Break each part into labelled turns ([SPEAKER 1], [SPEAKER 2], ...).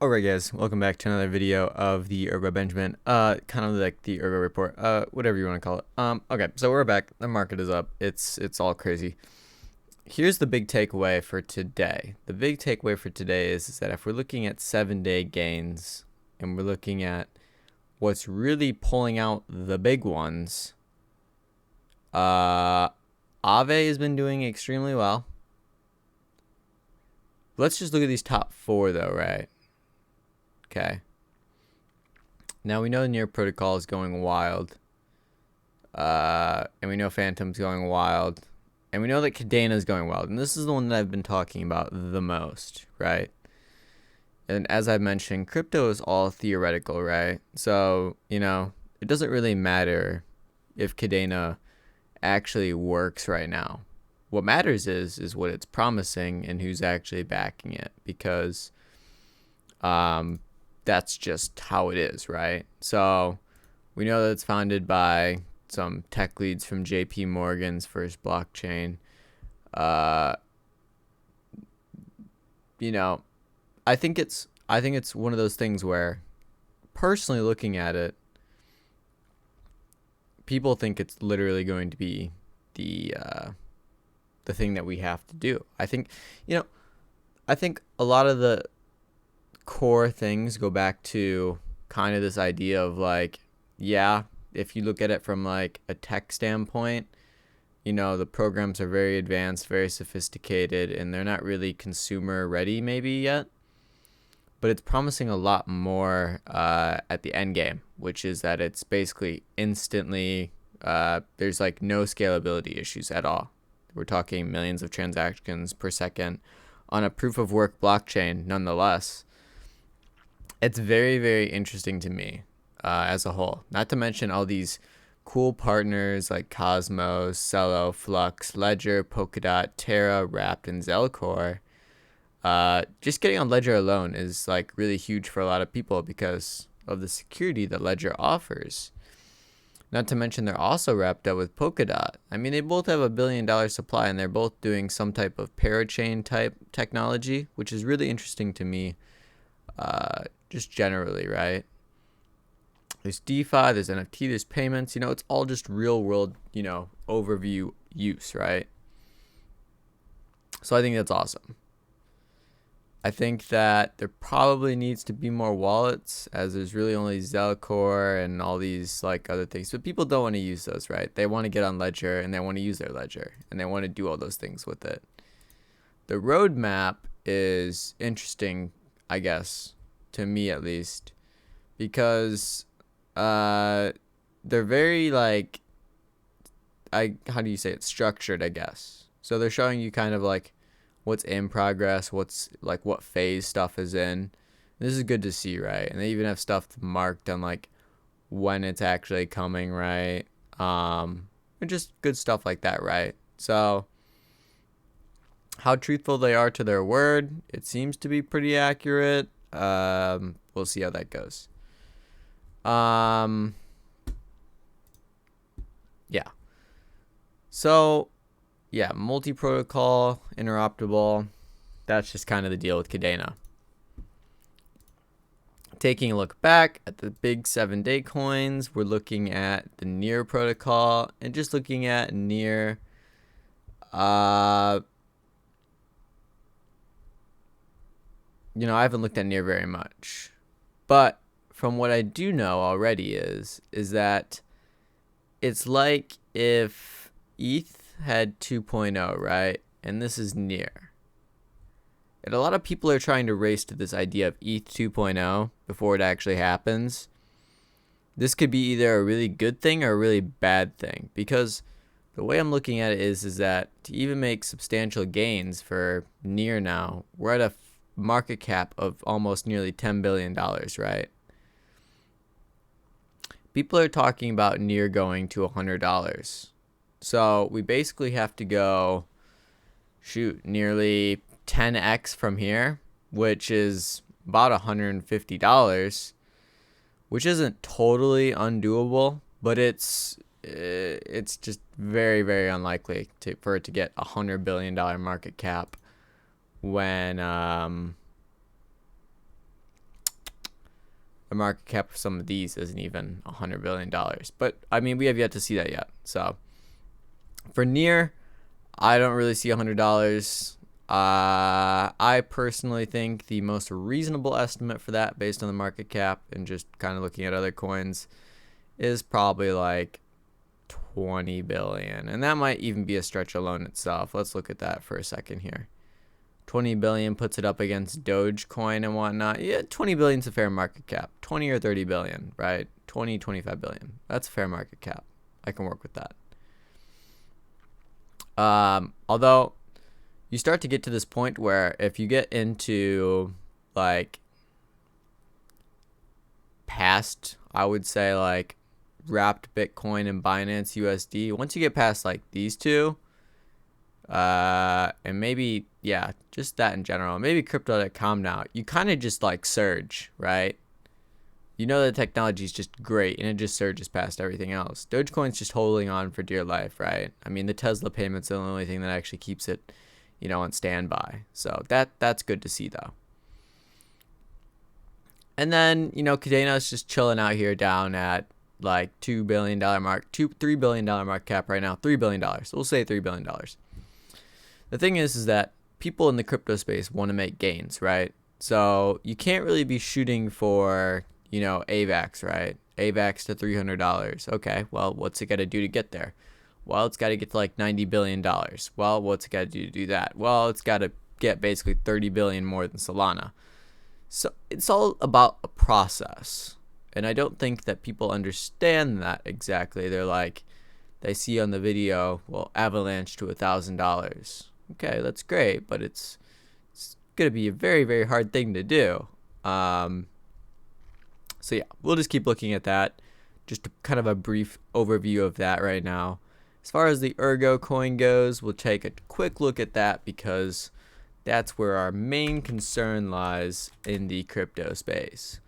[SPEAKER 1] Alright guys, welcome back to another video of the Ergo Benjamin, kind of like the Ergo report, whatever you want to call it. Okay, so we're back, the market is up, it's all crazy. Here's the big takeaway for today. The big takeaway for today is that if we're looking at 7-day gains, and we're looking at what's really pulling out the big ones, Ave has been doing extremely well. Let's just look at these top four though, right? Okay. Now we know Near Protocol is going wild. And we know Phantom's going wild. And we know that Kadena is going wild. And this is the one that I've been talking about the most, right? And as I mentioned, crypto is all theoretical, right? So, it doesn't really matter if Kadena actually works right now. What matters is what it's promising and who's actually backing it, because that's just how it is, right? So we know that it's founded by some tech leads from JP Morgan's first blockchain. I think it's one of those things where, personally looking at it, people think it's literally going to be the thing that we have to do. I think a lot of the core things go back to kind of this idea of like, yeah, if you look at it from like a tech standpoint, the programs are very advanced, very sophisticated, and they're not really consumer ready maybe yet, but it's promising a lot more at the end game, which is that it's basically instantly, there's like no scalability issues at all. We're talking millions of transactions per second on a proof of work blockchain nonetheless. It's very, very interesting to me as a whole. Not to mention all these cool partners like Cosmos, Celo, Flux, Ledger, Polkadot, Terra, Wrapped, and Zelcore. Just getting on Ledger alone is like really huge for a lot of people because of the security that Ledger offers. Not to mention they're also wrapped up with Polkadot. I mean, they both have $1 billion supply, and they're both doing some type of parachain type technology, which is really interesting to me. Just generally, right? There's DeFi, there's NFT, there's payments. It's all just real world, overview use, right? So I think that's awesome. I think that there probably needs to be more wallets, as there's really only Zelcore and all these like other things. But people don't want to use those, right? They want to get on Ledger and they want to use their Ledger and they want to do all those things with it. The roadmap is interesting, I guess, to me at least, because they're very like, how do you say it, structured, I guess. So they're showing you kind of like what's in progress, what's like what phase stuff is in. This is good to see, right? And they even have stuff marked on like when it's actually coming, right? And just good stuff like that, right? So how truthful they are to their word, it seems to be pretty accurate. We'll see how that goes. Yeah. So, yeah, multi-protocol, interoperable. That's just kind of the deal with Kadena. Taking a look back at the big 7-day coins, we're looking at the Near protocol and just looking at Near. I haven't looked at Near very much, but from what I do know already is that it's like if ETH had 2.0, right? And this is Near. And a lot of people are trying to race to this idea of ETH 2.0 before it actually happens. This could be either a really good thing or a really bad thing, because the way I'm looking at it is that to even make substantial gains for Near now, we're at a market cap of almost nearly $10 billion, right? People are talking about Near going to $100. So we basically have to go, nearly 10x from here, which is about $150, which isn't totally undoable, but it's just very, very unlikely for it to get $100 billion market cap when market cap of some of these isn't even $100 billion. But I mean, we have yet to see that yet. So for near, I don't really see $100. I personally think the most reasonable estimate for that, based on the market cap and just kind of looking at other coins, is probably like 20 billion, and that might even be a stretch alone itself. Let's look at that for a second here. 20 billion puts it up against Dogecoin and whatnot. Yeah, 20 billion is a fair market cap. 20 or 30 billion, right? 20, 25 billion. That's a fair market cap. I can work with that. Although you start to get to this point where if you get into like past, I would say like wrapped Bitcoin and Binance USD, once you get past like these two, and maybe, yeah, just that in general, maybe crypto.com now, you kind of just like surge, right? You know the technology is just great, and it just surges past everything else. Dogecoin's just holding on for dear life, right? I mean, the Tesla payment's the only thing that actually keeps it, you know, on standby. So that's good to see, though. And then, you know, Kadena's just chilling out here down at like $2 billion mark, $3 billion market cap right now, $3 billion. So we'll say $3 billion. The thing is that people in the crypto space want to make gains, right? So you can't really be shooting for, you know, AVAX, right? AVAX to $300. Okay, well, what's it got to do to get there? Well, it's got to get to like $90 billion. Well, what's it got to do to do that? Well, it's got to get basically 30 billion more than Solana. So it's all about a process. And I don't think that people understand that exactly. They're like, they see on the video, well, avalanche to $1,000. Okay, that's great, but it's going to be a very, very hard thing to do. So yeah, we'll just keep looking at that. Just kind of a brief overview of that right now. As far as the Ergo coin goes, we'll take a quick look at that because that's where our main concern lies in the crypto space.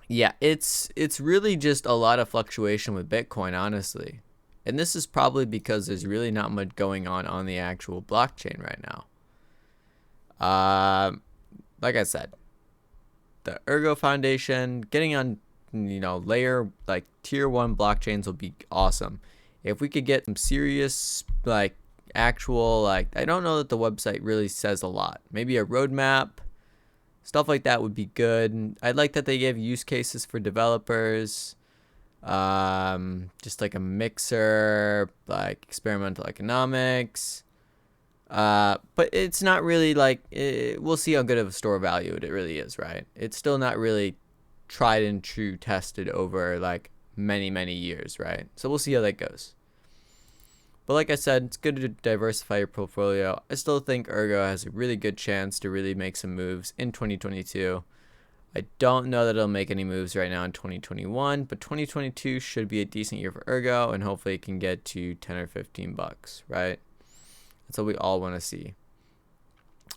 [SPEAKER 1] Yeah, it's really just a lot of fluctuation with Bitcoin, honestly. And this is probably because there's really not much going on the actual blockchain right now. Like I said, the Ergo Foundation, getting on, you know, layer like tier 1 blockchains will be awesome. If we could get some serious, like actual, like, I don't know that the website really says a lot. Maybe a roadmap, stuff like that would be good. I'd like that they give use cases for developers, just like a mixer, like experimental economics. But it's not really like, we'll see how good of a store value it really is, right? It's still not really tried and true tested over like many years, right? So we'll see how that goes. But like I said, it's good to diversify your portfolio. I still think Ergo has a really good chance to really make some moves in 2022. I don't know that it'll make any moves right now in 2021, but 2022 should be a decent year for Ergo, and hopefully it can get to 10 or 15 bucks, right? That's what we all want to see.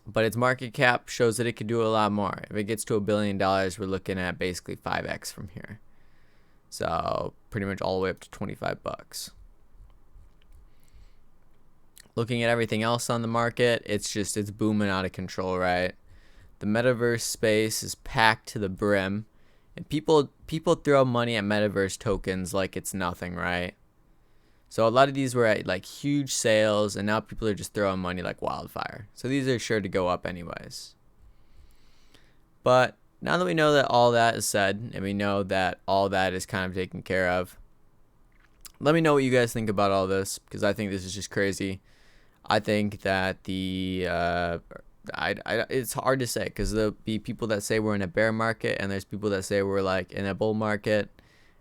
[SPEAKER 1] But its market cap shows that it could do a lot more. If it gets to $1 billion, we're looking at basically 5x from here. So pretty much all the way up to 25 bucks. Looking at everything else on the market, it's booming out of control, right? The metaverse space is packed to the brim, and people throw money at metaverse tokens like it's nothing, right? So a lot of these were at like huge sales, and now people are just throwing money like wildfire. So these are sure to go up anyways. But now that we know that all that is said, and we know that all that is kind of taken care of, let me know what you guys think about all this, because I think this is just crazy. I think that it's hard to say, because there'll be people that say we're in a bear market, and there's people that say we're like in a bull market.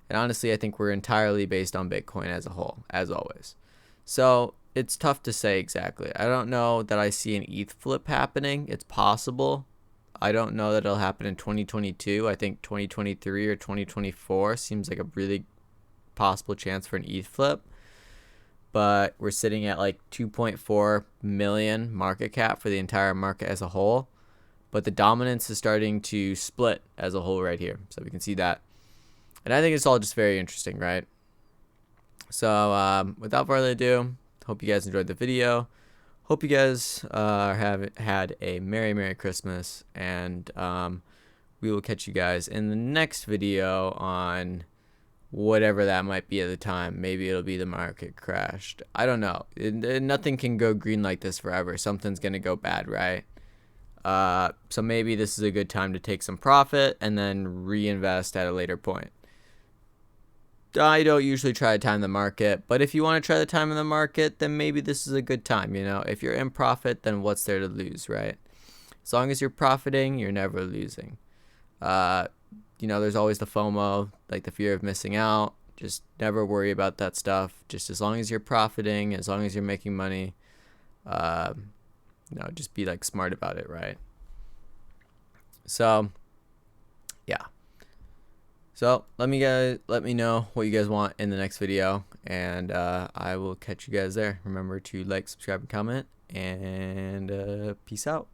[SPEAKER 1] And honestly, I think we're entirely based on Bitcoin as a whole, as always. So it's tough to say exactly. I don't know that I see an ETH flip happening. It's possible. I don't know that it'll happen in 2022. I think 2023 or 2024 seems like a really possible chance for an ETH flip. But we're sitting at like 2.4 million market cap for the entire market as a whole. But the dominance is starting to split as a whole right here. So we can see that. And I think it's all just very interesting, right? So without further ado, hope you guys enjoyed the video. Hope you guys have had a Merry Christmas. And we will catch you guys in the next video on whatever that might be at the time. Maybe it'll be the market crashed. I don't know. Nothing can go green like this forever. Something's going to go bad, right? So maybe this is a good time to take some profit and then reinvest at a later point. I don't usually try to time the market, but if you want to try the time in the market, then maybe this is a good time. If you're in profit, then what's there to lose, right? As long as you're profiting, you're never losing. There's always the FOMO, like the fear of missing out. Just never worry about that stuff. Just as long as you're profiting, as long as you're making money, just be like smart about it, right? So, yeah. So let me know what you guys want in the next video, and I will catch you guys there. Remember to like, subscribe, and comment, and peace out.